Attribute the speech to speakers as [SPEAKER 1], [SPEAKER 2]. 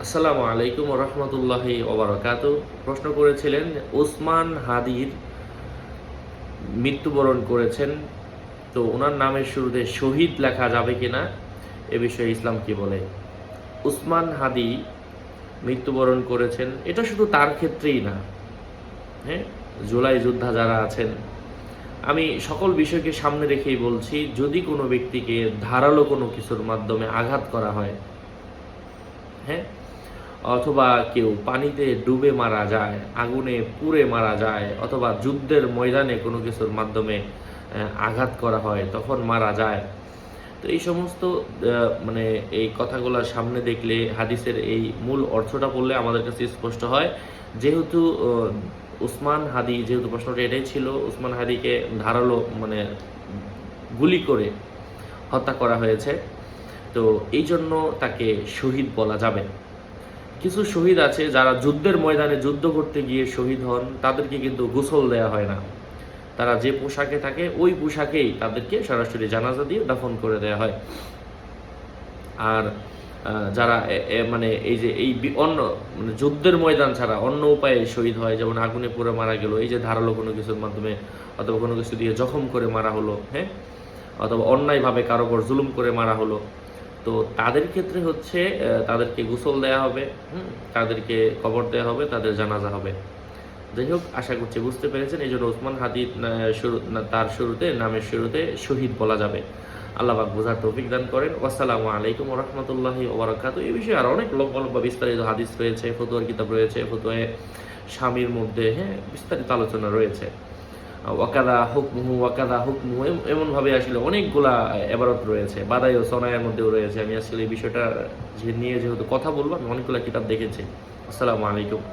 [SPEAKER 1] আসসালামু আলাইকুম রহমতুল্লাহি ওবারাকাতু। প্রশ্ন করেছিলেন ওসমান হাদির মৃত্যুবরণ করেছেন, তো ওনার নামের শুরুতে শহীদ লেখা যাবে কিনা, এ বিষয়ে ইসলাম কি বলে। ওসমান হাদি মৃত্যুবরণ করেছেন, এটা শুধু তার ক্ষেত্রেই না, হ্যাঁ, জুলাই যোদ্ধা যারা আছেন, আমি সকল বিষয়কে সামনে রেখেই বলছি, যদি কোনো ব্যক্তিকে ধারালো কোনো কিছুর মাধ্যমে আঘাত করা হয়, হ্যাঁ, অথবা কেউ পানিতে ডুবে মারা যায়, আগুনে পুড়ে মারা যায়, অথবা যুদ্ধের ময়দানে কোনো কিছুর মাধ্যমে আঘাত করা হয় তখন মারা যায়, তো এই সমস্ত মানে এই কথাগুলো সামনে দেখলে হাদিসের এই মূল অর্থটা পড়লে আমাদের কাছে স্পষ্ট হয়। যেহেতু উসমান হাদি, যেহেতু প্রশ্নটা এটাই ছিল, উসমান হাদিকে ধারালো মানে গুলি করে হত্যা করা হয়েছে, তো এই জন্য তাকে শহীদ বলা যাবে। কিছু শহীদ আছে যারা যুদ্ধের ময়দানে যুদ্ধ করতে গিয়ে শহীদ হন, তাদেরকে কিন্তু গোসল দেওয়া হয় না, তারা যে পোশাকে থাকে ওই পোশাকেই তাদেরকে সরাসরি জানাজা দিয়ে দাফন করে দেওয়া হয়। আর যারা মানে এই যে এই অন্য মানে যুদ্ধের ময়দান ছাড়া অন্য উপায়ে শহীদ হয়, যেমন আগুনে পুড়ে মারা গেল, এই যে ধারালো কোনো কিছুর মাধ্যমে অথবা কোনো কিছু দিয়ে জখম করে মারা হলো, হ্যাঁ, অথবা অন্যায়ভাবে কারো উপর জুলুম করে মারা হলো, তো তাদের ক্ষেত্রে হচ্ছে তাদেরকে গোসল দেওয়া হবে, তাদেরকে কবর দেওয়া হবে, তাদের জানাজা হবে। যাই হোক, আশা করছি বুঝতে পেরেছেন। এই জন্য ওসমান হাদি তার শুরুতে, নামের শুরুতে শহীদ বলা যাবে। আল্লাহ পাক বোঝার তৌফিক দান করেন। আসসালামু আলাইকুম রহমতুল্লাহি ওবারাকাতু। এই বিষয়ে আরও অনেক লম্বা লম্বা বিস্তারিত হাদিস রয়েছে, ফতোয়ার কিতাব রয়েছে, ফতোয়ায়ে স্বামীর মধ্যে, হ্যাঁ, বিস্তারিত আলোচনা রয়েছে। ওয়াকাদা হুকমুহু এমনভাবে আসলে অনেকগুলা এবারত রয়েছে, বাদাই ও সনায়ের মধ্যেও রয়েছে। আমি আসলে এই বিষয়টা নিয়ে যেহেতু কথা বলবো, আমি অনেকগুলা কিতাব দেখেছি। আসসালামু আলাইকুম।